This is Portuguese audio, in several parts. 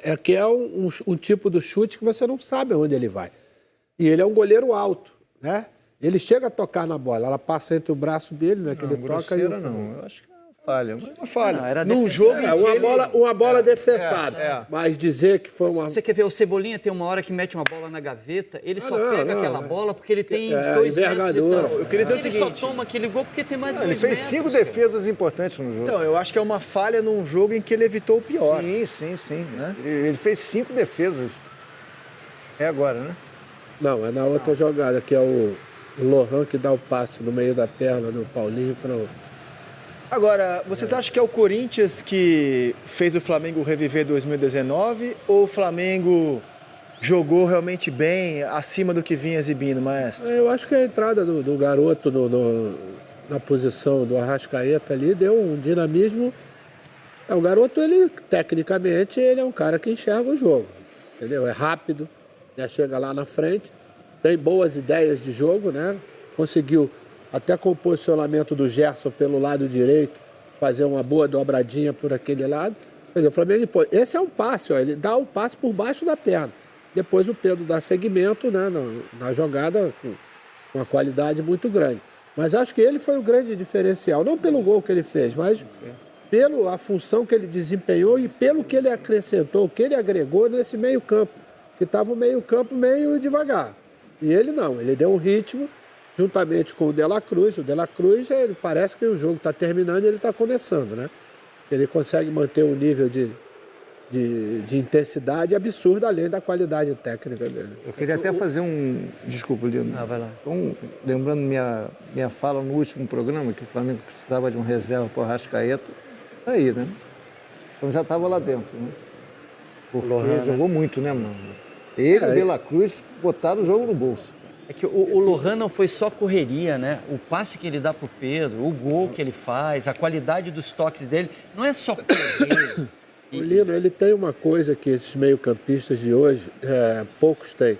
É que é um tipo do chute que você não sabe onde ele vai. E ele é um goleiro alto, né? Ele chega a tocar na bola, ela passa entre o braço dele, né? Que ele toca e... não, eu acho que é uma falha. Uma falha. Não, era num defensável. jogo em que uma bola defensada. Mas dizer que foi uma... Você quer ver, o Cebolinha tem uma hora que mete uma bola na gaveta, ele só pega aquela bola porque ele tem 2 metros e tal. Eu queria dizer o Ele seguinte... só toma aquele gol porque tem mais de 2 Ele metros. fez 5 defesas importantes no jogo. Então, eu acho que é uma falha num jogo em que ele evitou o pior. Sim. Né? Ele fez 5 defesas. É agora, né? Não, é na outra jogada, que é o Lohan que dá o passe no meio da perna do Paulinho para o... Agora, vocês acham que é o Corinthians que fez o Flamengo reviver 2019 ou o Flamengo jogou realmente bem, acima do que vinha exibindo, maestro? Eu acho que a entrada do garoto na posição do Arrascaeta ali deu um dinamismo. O garoto, ele, tecnicamente, ele é um cara que enxerga o jogo, entendeu? É rápido, né? Chega lá na frente, tem boas ideias de jogo, né? Conseguiu, até com o posicionamento do Gerson pelo lado direito, fazer uma boa dobradinha por aquele lado. Quer dizer, o Flamengo, esse é um passe, ó, ele dá o passe por baixo da perna. Depois o Pedro dá seguimento, né, na jogada com uma qualidade muito grande. Mas acho que ele foi o grande diferencial, não pelo gol que ele fez, mas pela função que ele desempenhou e pelo que ele acrescentou, o que ele agregou nesse meio-campo, que estava o meio-campo meio devagar. E ele não, ele deu um ritmo juntamente com o De La Cruz. O De La Cruz, ele parece que o jogo está terminando e ele está começando, né? Ele consegue manter um nível de intensidade absurda, além da qualidade técnica dele. Eu queria até fazer um... Desculpa, Lino. Vai lá. Lembrando minha fala no último programa, que o Flamengo precisava de um reserva para o Arrascaeta. Aí, né? Então já estava lá dentro, né? Porque ele jogou muito, né, mano? Ele e o De La Cruz botaram o jogo no bolso. É que o Lohan não foi só correria, né? O passe que ele dá pro Pedro, o gol que ele faz, a qualidade dos toques dele, não é só correr. O Lino, ele tem uma coisa que esses meio-campistas de hoje, poucos têm,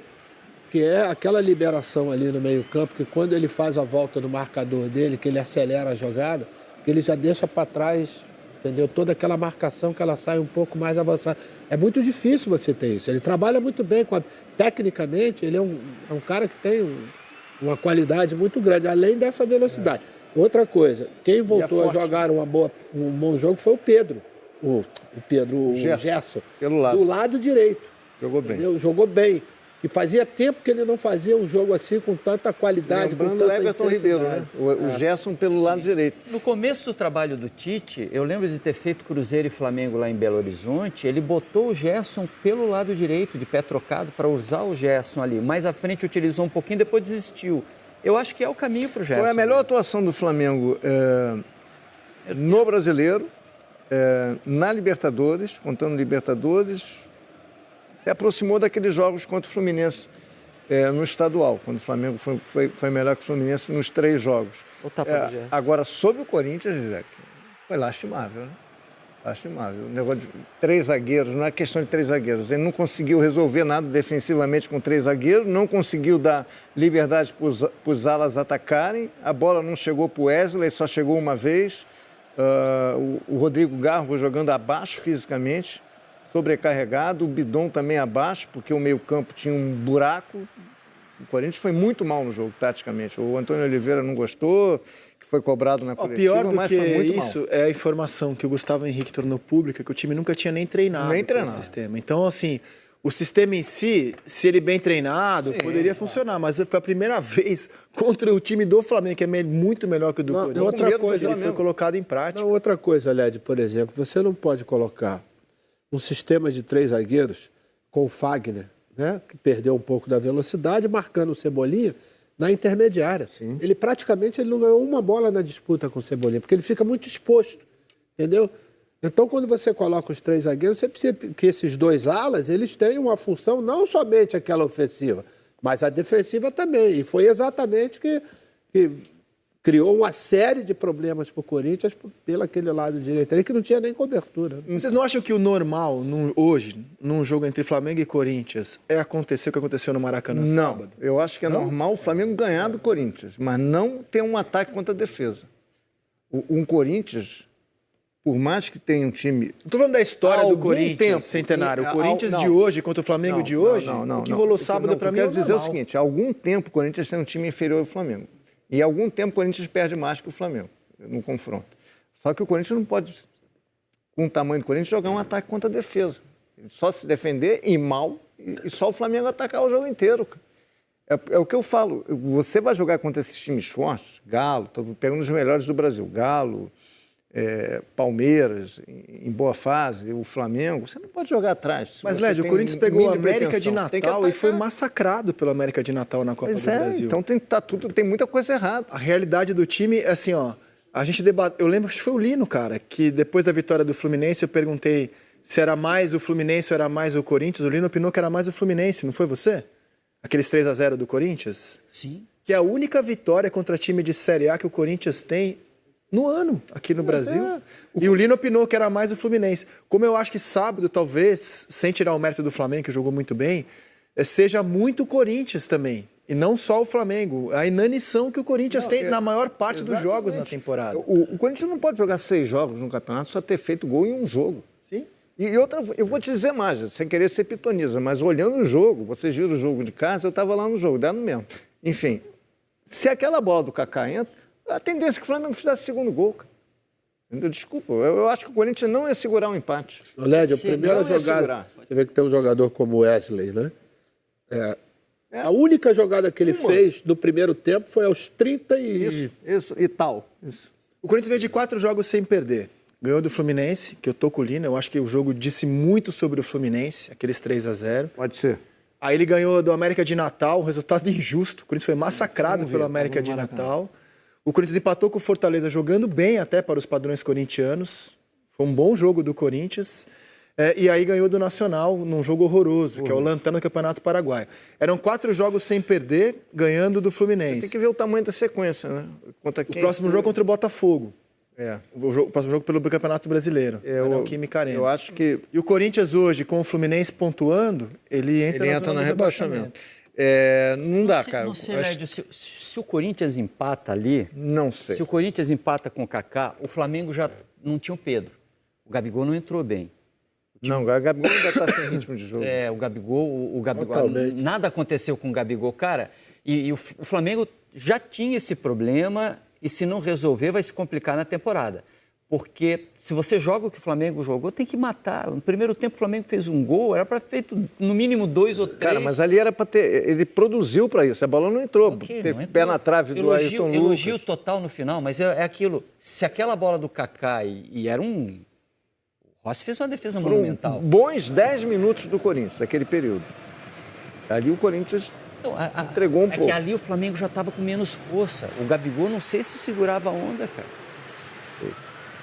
que é aquela liberação ali no meio-campo, que quando ele faz a volta no marcador dele, que ele acelera a jogada, que ele já deixa para trás, entendeu? Toda aquela marcação que ela sai um pouco mais avançada. É muito difícil você ter isso. Ele trabalha muito bem, tecnicamente, ele é um cara que tem uma qualidade muito grande, além dessa velocidade. Outra coisa, quem voltou a jogar um bom jogo foi o Pedro. O Gerson, do lado direito. Jogou entendeu? bem. Jogou bem. E fazia tempo que ele não fazia um jogo assim com tanta qualidade, Lembrando com tanta o Everton Ribeiro, né? O Gerson pelo lado direito. No começo do trabalho do Tite, eu lembro de ter feito Cruzeiro e Flamengo lá em Belo Horizonte, ele botou o Gerson pelo lado direito, de pé trocado, para usar o Gerson ali. Mais à frente utilizou um pouquinho, depois desistiu. Eu acho que é o caminho para o Gerson. Foi a melhor atuação do Flamengo no Brasileiro, na Libertadores, contando Libertadores, se aproximou daqueles jogos contra o Fluminense no estadual, quando o Flamengo foi melhor que o Fluminense nos 3 jogos. Agora, sobre o Corinthians, Zé, foi lastimável, né? Lastimável. O negócio de 3 zagueiros, não é questão de 3 zagueiros. Ele não conseguiu resolver nada defensivamente com 3 zagueiros, não conseguiu dar liberdade para os alas atacarem, a bola não chegou para o Wesley, só chegou uma vez. O Rodrigo Garro jogando abaixo fisicamente, sobrecarregado, o Bidon também abaixo, porque o meio-campo tinha um buraco. O Corinthians foi muito mal no jogo, taticamente. O Antônio Oliveira não gostou, que foi cobrado na coletiva, pior do mas que foi muito isso mal. é a informação que o Gustavo Henrique tornou pública, que o time nunca tinha nem treinado esse sistema. Então, assim, o sistema em si, se ele bem treinado, poderia funcionar, mas foi a primeira vez contra o time do Flamengo, que é muito melhor que o do Corinthians. Outra coisa, ele foi colocado em prática. Outra coisa, Led, por exemplo, você não pode colocar um sistema de 3 zagueiros com o Fagner, né, que perdeu um pouco da velocidade, marcando o Cebolinha na intermediária. Ele praticamente não ganhou uma bola na disputa com o Cebolinha, porque ele fica muito exposto, entendeu? Então, quando você coloca os 3 zagueiros, você precisa que esses 2 alas, eles tenham uma função, não somente aquela ofensiva, mas a defensiva também. E foi exatamente que criou uma série de problemas para o Corinthians pelo aquele lado direito ali, que não tinha nem cobertura. Vocês não acham que o normal, hoje, num jogo entre Flamengo e Corinthians, acontecer o que aconteceu no Maracanã sábado? Não, eu acho que é normal o Flamengo ganhar do Corinthians, mas não ter um ataque contra a defesa. Um Corinthians por mais que tenha um time... Não estou falando da história do Corinthians, tempo, Centenário. O Corinthians de hoje contra o Flamengo de hoje, o que rolou sábado para mim é normal. Eu quero dizer o seguinte, há algum tempo o Corinthians tem um time inferior ao Flamengo. E há algum tempo o Corinthians perde mais que o Flamengo no confronto. Só que o Corinthians não pode, com o tamanho do Corinthians, jogar um ataque contra a defesa. Só se defender e mal, e só o Flamengo atacar o jogo inteiro. É o que eu falo. Você vai jogar contra esses times fortes, Galo, estou pegando os melhores do Brasil, Galo, Palmeiras, em boa fase, o Flamengo, você não pode jogar atrás. Mas, Lédio, o Corinthians pegou a América de Natal e foi massacrado pela América de Natal na Copa do Brasil. Então tem muita coisa errada. A realidade do time é assim, ó. A gente eu lembro que foi o Lino, cara, que depois da vitória do Fluminense eu perguntei se era mais o Fluminense ou era mais o Corinthians. O Lino opinou que era mais o Fluminense, não foi você? Aqueles 3-0 do Corinthians? Sim. Que é a única vitória contra time de Série A que o Corinthians tem no ano, aqui no Brasil. E o Lino opinou que era mais o Fluminense. Como eu acho que sábado, talvez, sem tirar o mérito do Flamengo, que jogou muito bem, seja muito o Corinthians também. E não só o Flamengo. A inanição que o Corinthians tem na maior parte dos jogos na temporada. O Corinthians não pode jogar 6 jogos no campeonato só ter feito gol em um jogo. Sim. E outra, eu vou te dizer mais, sem querer ser pitoniza, mas olhando o jogo, vocês viram o jogo de casa, eu estava lá no jogo, dando mesmo. Enfim, se aquela bola do Kaká entra, a tendência é que o Flamengo fizesse o segundo gol, cara. Desculpa, eu acho que o Corinthians não ia segurar um empate. Lédio, a primeira jogada, você vê que tem um jogador como o Wesley, né? A única jogada que ele fez no primeiro tempo foi aos 30 e... Isso, e tal. Isso. O Corinthians veio de 4 jogos sem perder. Ganhou do Fluminense, que eu tô com o Lino. Eu acho que o jogo disse muito sobre o Fluminense, aqueles 3-0. Pode ser. Aí ele ganhou do América de Natal, um resultado injusto. O Corinthians foi massacrado pelo América de Natal. O Corinthians empatou com o Fortaleza, jogando bem até para os padrões corintianos. Foi um bom jogo do Corinthians. E aí ganhou do Nacional num jogo horroroso, que é o Lanterna do Campeonato Paraguaio. Eram 4 jogos sem perder, ganhando do Fluminense. Tem que ver o tamanho da sequência, né? O próximo jogo contra o Botafogo. O próximo jogo pelo Campeonato Brasileiro. O Química Arena. Eu acho que... E o Corinthians hoje, com o Fluminense pontuando, ele entra no rebaixamento. Não dá, cara. Não sei, Lédio, se o Corinthians empata ali... Não sei. Se o Corinthians empata com o Kaká, o Flamengo já não tinha o Pedro. O Gabigol não entrou bem. Não, o Gabigol ainda está sem ritmo de jogo. O Gabigol nada aconteceu com o Gabigol, cara. E o Flamengo já tinha esse problema e se não resolver vai se complicar na temporada. Porque se você joga o que o Flamengo jogou, tem que matar. No primeiro tempo o Flamengo fez um gol, era para ter feito no mínimo 2 ou 3. Cara, mas ali era para ter... Ele produziu para isso, a bola não entrou. Okay, teve pé na trave do Ayrton Lucas. Elogio total no final, mas é aquilo. Se aquela bola do Kaká e era um... O Rossi fez uma defesa monumental. Bons 10 minutos do Corinthians, naquele período. Ali o Corinthians entregou um pouco. É que ali o Flamengo já estava com menos força. O Gabigol não sei se segurava a onda, cara.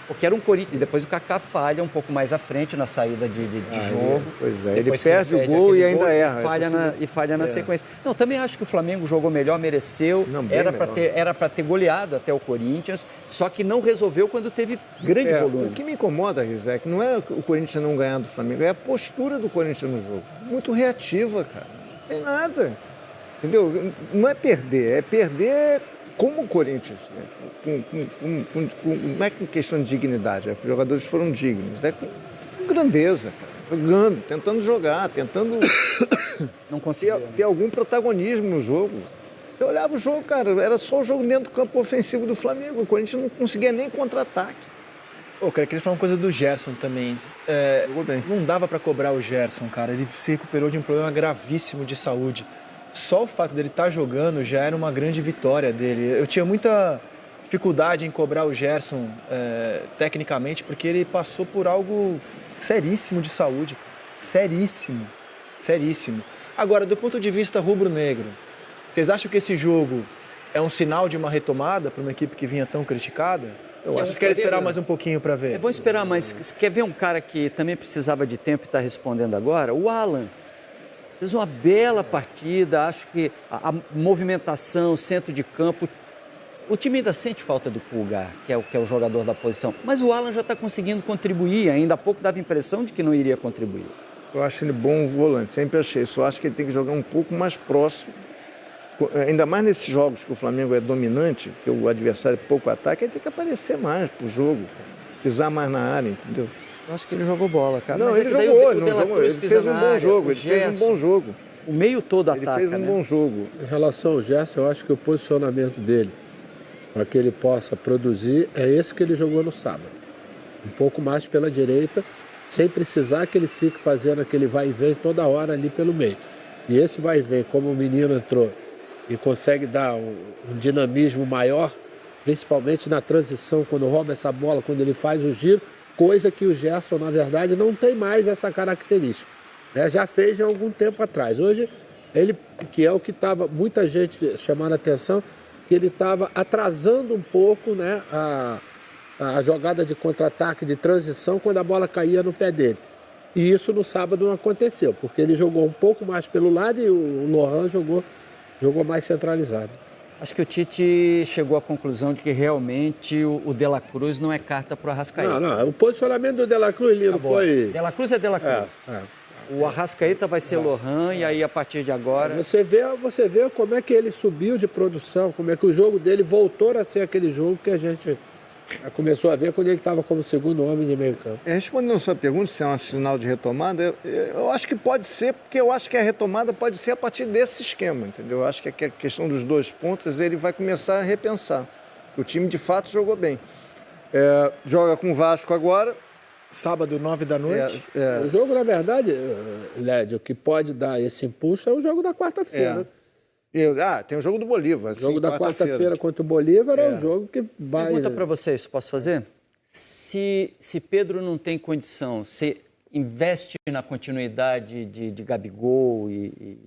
Porque era um Corinthians. E depois o Kaká falha um pouco mais à frente na saída de jogo. Pois é, ele perde o gol e ainda erra. E falha na sequência. Não, também acho que o Flamengo jogou melhor, mereceu. Era para ter goleado até o Corinthians, só que não resolveu quando teve grande volume. O que me incomoda, Rizek, não é o Corinthians não ganhar do Flamengo, é a postura do Corinthians no jogo. Muito reativa, cara. Não tem nada. Entendeu? Não é perder como o Corinthians, né? Não é com questão de dignidade, os jogadores foram dignos, é com grandeza, cara. Jogando, tentando jogar, tentando não conseguiu, ter algum protagonismo no jogo. Você olhava o jogo, cara, era só o jogo dentro do campo ofensivo do Flamengo, o Corinthians não conseguia nem contra-ataque. Cara, eu queria falar uma coisa do Gerson também. Não dava para cobrar o Gerson, cara, ele se recuperou de um problema gravíssimo de saúde. Só o fato dele estar jogando já era uma grande vitória dele. Eu tinha muita dificuldade em cobrar o Gerson tecnicamente, porque ele passou por algo seríssimo de saúde. Seríssimo. Agora, do ponto de vista rubro-negro, vocês acham que esse jogo é um sinal de uma retomada para uma equipe que vinha tão criticada? Vocês querem esperar mais um pouquinho para ver? É bom esperar, mas quer ver um cara que também precisava de tempo e está respondendo agora? O Alan. Fez uma bela partida, acho que a movimentação, centro de campo, o time ainda sente falta do Pulgar, que é o jogador da posição, mas o Alan já está conseguindo contribuir, ainda há pouco dava a impressão de que não iria contribuir. Eu acho ele bom volante, sempre achei, só acho que ele tem que jogar um pouco mais próximo, ainda mais nesses jogos que o Flamengo é dominante, que o adversário pouco ataca, ele tem que aparecer mais pro jogo. pisar mais na área, entendeu? Eu acho que ele jogou bola, cara. Não, mas ele jogou, ele fez um bom jogo, ele fez um bom jogo. O meio todo ataca, ele fez um bom jogo. Em relação ao Gerson, eu acho que o posicionamento dele, para que ele possa produzir, é esse que ele jogou no sábado. Um pouco mais pela direita, sem precisar que ele fique fazendo aquele vai e vem toda hora ali pelo meio. E esse vai e vem, como o menino entrou e consegue dar um dinamismo maior, principalmente na transição, quando rouba essa bola, quando ele faz o giro, coisa que o Gerson, na verdade, não tem mais essa característica. Né? Já fez há algum tempo atrás. Hoje, ele, que é o que estava muita gente chamando a atenção, que ele estava atrasando um pouco, né, a jogada de contra-ataque, de transição, quando a bola caía no pé dele. E isso no sábado não aconteceu, porque ele jogou um pouco mais pelo lado e o Lohan jogou mais centralizado. Acho que o Tite chegou à conclusão de que realmente o De La Cruz não é carta para o Arrascaeta. Não, o posicionamento do De La Cruz, Lino, foi... De La Cruz é De La Cruz. O Arrascaeta vai ser Lohan e aí a partir de agora... Você vê como é que ele subiu de produção, como é que o jogo dele voltou a ser aquele jogo que a gente começou a ver quando ele estava como segundo homem de meio campo. Respondendo a sua pergunta, se é um sinal de retomada, eu acho que pode ser, porque eu acho que a retomada pode ser a partir desse esquema, entendeu? Eu acho que a questão dos 2 pontos, ele vai começar a repensar. O time, de fato, jogou bem. Joga com o Vasco agora. Sábado, 9 da noite. O jogo, na verdade, Lédio, que pode dar esse impulso é o jogo da quarta-feira. Tem o jogo do Bolívar. O jogo da quarta-feira contra o Bolívar é o jogo que vai... Pergunta para vocês, posso fazer? Se Pedro não tem condição, você investe na continuidade de Gabigol e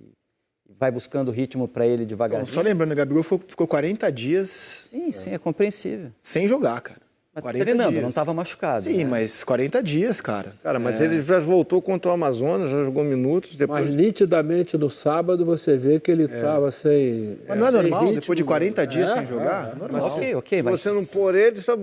vai buscando ritmo para ele devagarzinho? Só lembrando, o Gabigol ficou 40 dias... Sim, é compreensível. Sem jogar, cara. Mas treinando, dias. Não estava machucado. Sim, né? Mas 40 dias, cara. Cara, mas ele já voltou contra o Amazonas, já jogou minutos. Depois... Mas nitidamente no sábado você vê que ele estava sem... Mas não é normal, ritmo, depois de 40 dias sem jogar? Normal. Ok, mas... Se você não pôr ele, só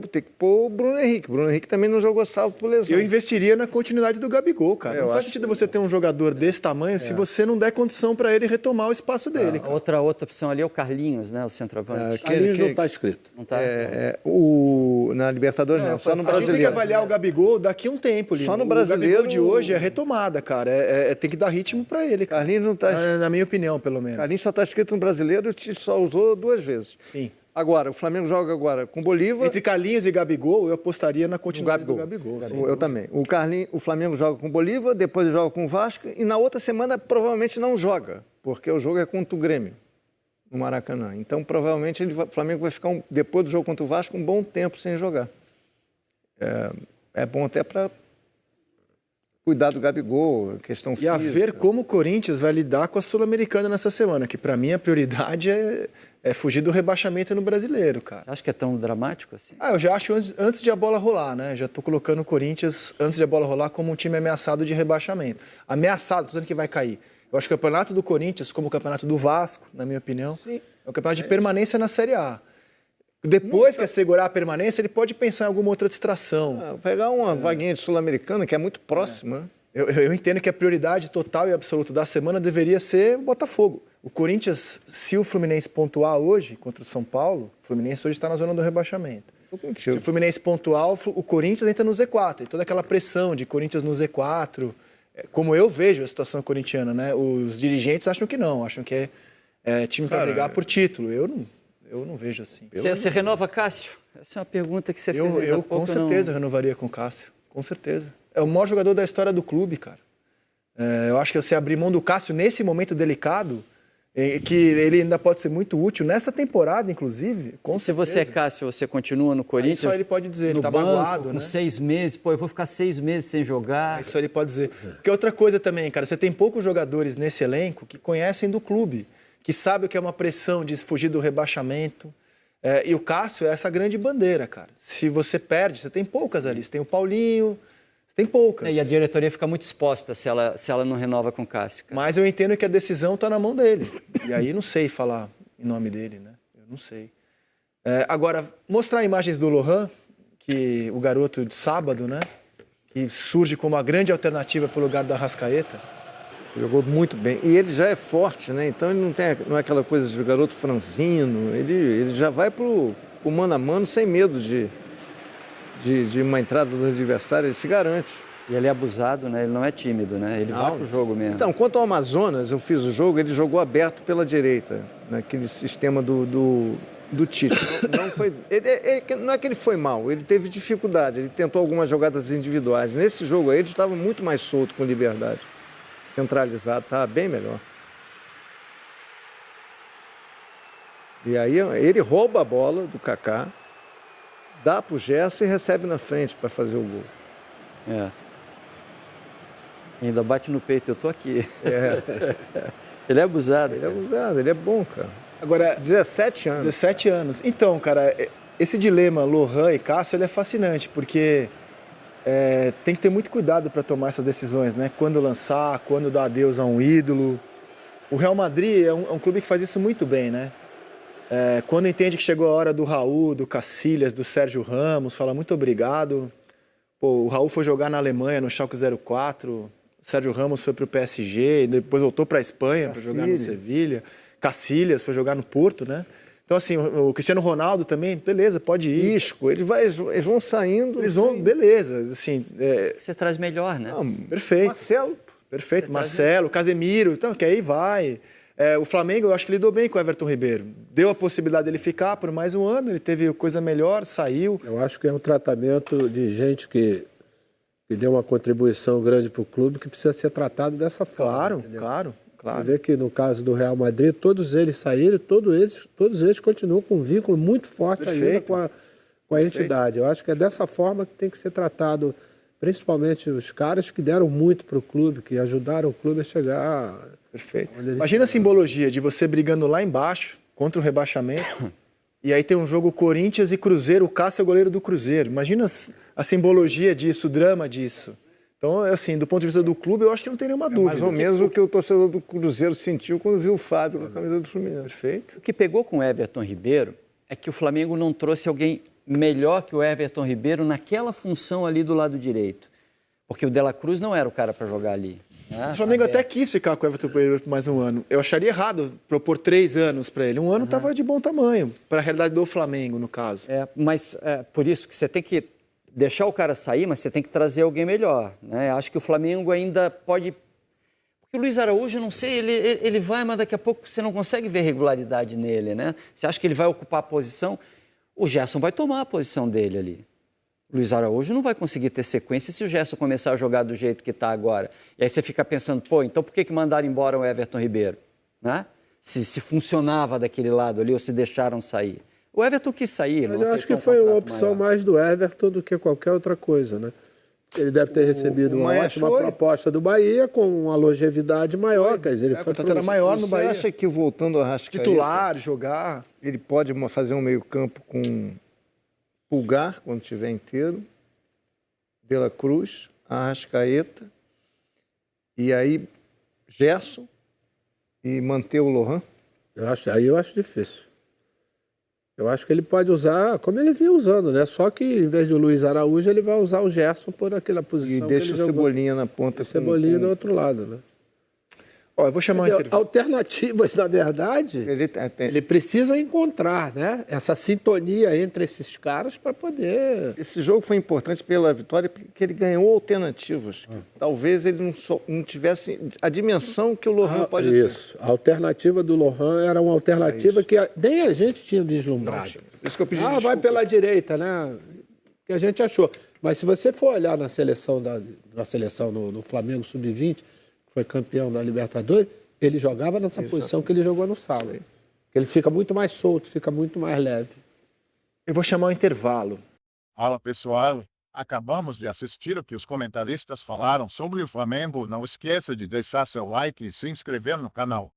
tem que pôr o Bruno Henrique. O Bruno Henrique também não jogou salvo por lesão. Eu investiria na continuidade do Gabigol, cara. Não faz sentido você ter um jogador desse tamanho se você não der condição para ele retomar o espaço dele. Outra opção ali é o Carlinhos, né? O centroavante. Carlinhos não está escrito. Não está? Na Libertadores só no brasileiro. A gente tem que avaliar o Gabigol daqui a um tempo. Só no brasileiro. O Gabigol de hoje é retomada, cara. Tem que dar ritmo pra ele. Cara. Carlinhos não tá... Na minha opinião, pelo menos. Carlinhos só está escrito no brasileiro e o Tite só usou 2 vezes. Sim. Agora, o Flamengo joga agora com Bolívar. Entre Carlinhos e Gabigol, eu apostaria na continuidade do Gabigol. Eu também. O Flamengo joga com Bolívar, depois ele joga com o Vasco e na outra semana provavelmente não joga, porque o jogo é contra o Grêmio, no Maracanã. Então, provavelmente, o Flamengo vai ficar, depois do jogo contra o Vasco, um bom tempo sem jogar. É bom até para cuidar do Gabigol, questão física. E a ver como o Corinthians vai lidar com a Sul-Americana nessa semana, que para mim a prioridade é fugir do rebaixamento no Brasileiro, cara. Você acha que é tão dramático assim? Eu já acho antes de a bola rolar, né? Já tô colocando o Corinthians, antes de a bola rolar, como um time ameaçado de rebaixamento. Ameaçado, tô dizendo que vai cair. Eu acho que o campeonato do Corinthians, como o campeonato do Vasco, na minha opinião, é um campeonato de permanência na Série A. Depois que assegurar a permanência, ele pode pensar em alguma outra distração. Pegar uma vaguinha de Sul-Americana, que é muito próxima. Eu entendo que a prioridade total e absoluta da semana deveria ser o Botafogo. O Corinthians, se o Fluminense pontuar hoje contra o São Paulo, o Fluminense hoje está na zona do rebaixamento. Se o Fluminense pontuar, o Corinthians entra no Z4. E toda aquela pressão de Corinthians no Z4, como eu vejo a situação corintiana, né? Os dirigentes acham que não, acham que é time para brigar por título. Eu não vejo assim. Você renova Cássio? Essa é uma pergunta que você fez ainda Eu com certeza renovaria com o Cássio. Com certeza. É o maior jogador da história do clube, cara. Eu acho que você abrir mão do Cássio nesse momento delicado, que ele ainda pode ser muito útil nessa temporada, inclusive. Se você é Cássio, você continua no Corinthians? Isso ele pode dizer, ele tá banco, magoado, com né? 6 meses, eu vou ficar 6 meses sem jogar. Isso ele pode dizer. Porque outra coisa também, cara, você tem poucos jogadores nesse elenco que conhecem do clube, que sabem o que é uma pressão de fugir do rebaixamento. E o Cássio é essa grande bandeira, cara. Se você perde, você tem poucas ali. Você tem o Paulinho, você tem poucas. E a diretoria fica muito exposta se ela não renova com o Cássio. Cara. Mas eu entendo que a decisão está na mão dele. E aí não sei falar em nome dele, né? Eu não sei. Agora, mostrar imagens do Lohan, que o garoto de sábado, né? Que surge como a grande alternativa para o lugar da Arrascaeta. Jogou muito bem. E ele já é forte, né? Então ele não é aquela coisa de garoto franzino. Ele já vai pro mano a mano sem medo de de uma entrada do adversário, ele se garante. E ele é abusado, né? Ele não é tímido, né? Ele vai pro jogo mesmo. Então, quanto ao Amazonas, eu fiz o jogo, ele jogou aberto pela direita, naquele sistema do Tite. Não foi, não é que ele foi mal, ele teve dificuldade, ele tentou algumas jogadas individuais. Nesse jogo aí, ele estava muito mais solto, com liberdade. Centralizado, estava bem melhor. E aí ele rouba a bola do Kaká, dá para o Gerson e recebe na frente para fazer o gol. É. Ainda bate no peito, eu tô aqui. É. Ele é abusado. Ele é abusado, ele é bom, cara. Agora, 17 anos. 17 anos. Então, cara, esse dilema Lohan e Cássio, ele é fascinante, porque tem que ter muito cuidado para tomar essas decisões, né? Quando lançar, quando dar adeus a um ídolo. O Real Madrid é um clube que faz isso muito bem, né? Quando entende que chegou a hora do Raul, do Cacilhas, do Sérgio Ramos, fala muito obrigado. Pô, o Raul foi jogar na Alemanha, no Schalke 04, o Sérgio Ramos foi para o PSG, depois voltou para a Espanha para jogar no Sevilha. Cacilhas foi jogar no Porto, né? Então, assim, o Cristiano Ronaldo também, beleza, pode ir. Isco, eles vão saindo. Eles vão, beleza, assim... Você traz melhor, né? Não, perfeito. Marcelo. Perfeito, Marcelo, Casemiro, então, que aí vai... o Flamengo, eu acho que lidou bem com o Everton Ribeiro. Deu a possibilidade dele ficar por mais um ano, ele teve coisa melhor, saiu. Eu acho que é um tratamento de gente que deu uma contribuição grande para o clube que precisa ser tratado dessa forma. Claro, entendeu? claro. Você vê que no caso do Real Madrid, todos eles saíram, todos eles continuam com um vínculo muito forte ainda com a entidade. Eu acho que é dessa forma que tem que ser tratado, principalmente os caras que deram muito para o clube, que ajudaram o clube a chegar... Perfeito. Imagina a simbologia de você brigando lá embaixo contra o rebaixamento e aí tem um jogo Corinthians e Cruzeiro, o Cássio é o goleiro do Cruzeiro. Imagina a simbologia disso, o drama disso. Então, assim, do ponto de vista do clube, eu acho que não tem nenhuma dúvida. Mais ou menos o que o torcedor do Cruzeiro sentiu quando viu o Fábio com a camisa do Fluminense. Perfeito. O que pegou com o Everton Ribeiro é que o Flamengo não trouxe alguém melhor que o Everton Ribeiro naquela função ali do lado direito. Porque o De La Cruz não era o cara para jogar ali. O Flamengo até quis ficar com o Everton Ribeiro por mais um ano. Eu acharia errado propor 3 anos para ele. Um ano estava de bom tamanho, para a realidade do Flamengo, no caso. Mas por isso que você tem que deixar o cara sair, mas você tem que trazer alguém melhor, né? Acho que o Flamengo ainda pode... Porque o Luiz Araújo, eu não sei, ele vai, mas daqui a pouco você não consegue ver regularidade nele, né? Você acha que ele vai ocupar a posição? O Gerson vai tomar a posição dele ali. O Luiz Araújo não vai conseguir ter sequência se o Gerson começar a jogar do jeito que está agora. E aí você fica pensando, pô, então por que mandaram embora o Everton Ribeiro? Né? Se funcionava daquele lado ali ou se deixaram sair. O Everton quis sair. Mas eu acho que foi uma opção mais do Everton do que qualquer outra coisa, né? Ele deve ter recebido uma ótima proposta do Bahia com uma longevidade maior. Quer dizer, ele foi era maior no Bahia. Você acha que voltando ao Arrascaeta, titular, jogar, ele pode fazer um meio-campo com Pulgar, quando estiver inteiro, De La Cruz, Arrascaeta, e aí Gerson e manter o Lohan? Eu acho difícil. Eu acho que ele pode usar como ele vinha usando, né? Só que em vez do Luiz Araújo, ele vai usar o Gerson por aquela posição. E deixa o Cebolinha na ponta. O Cebolinha do outro lado, né? Ó, eu vou chamar alternativas, na verdade, ele precisa encontrar, né? Essa sintonia entre esses caras para poder... Esse jogo foi importante pela vitória porque ele ganhou alternativas. Talvez ele não tivesse a dimensão que o Lohan pode ter. Isso. A alternativa do Lohan era uma alternativa que nem a gente tinha vislumbrado. Isso que eu pedi desculpa. Vai pela direita, né? Que a gente achou. Mas se você for olhar na seleção no Flamengo Sub-20, foi campeão da Libertadores, ele jogava nessa posição que ele jogou no sábado. Ele fica muito mais solto, fica muito mais leve. Eu vou chamar o intervalo. Fala pessoal, acabamos de assistir o que os comentaristas falaram sobre o Flamengo. Não esqueça de deixar seu like e se inscrever no canal.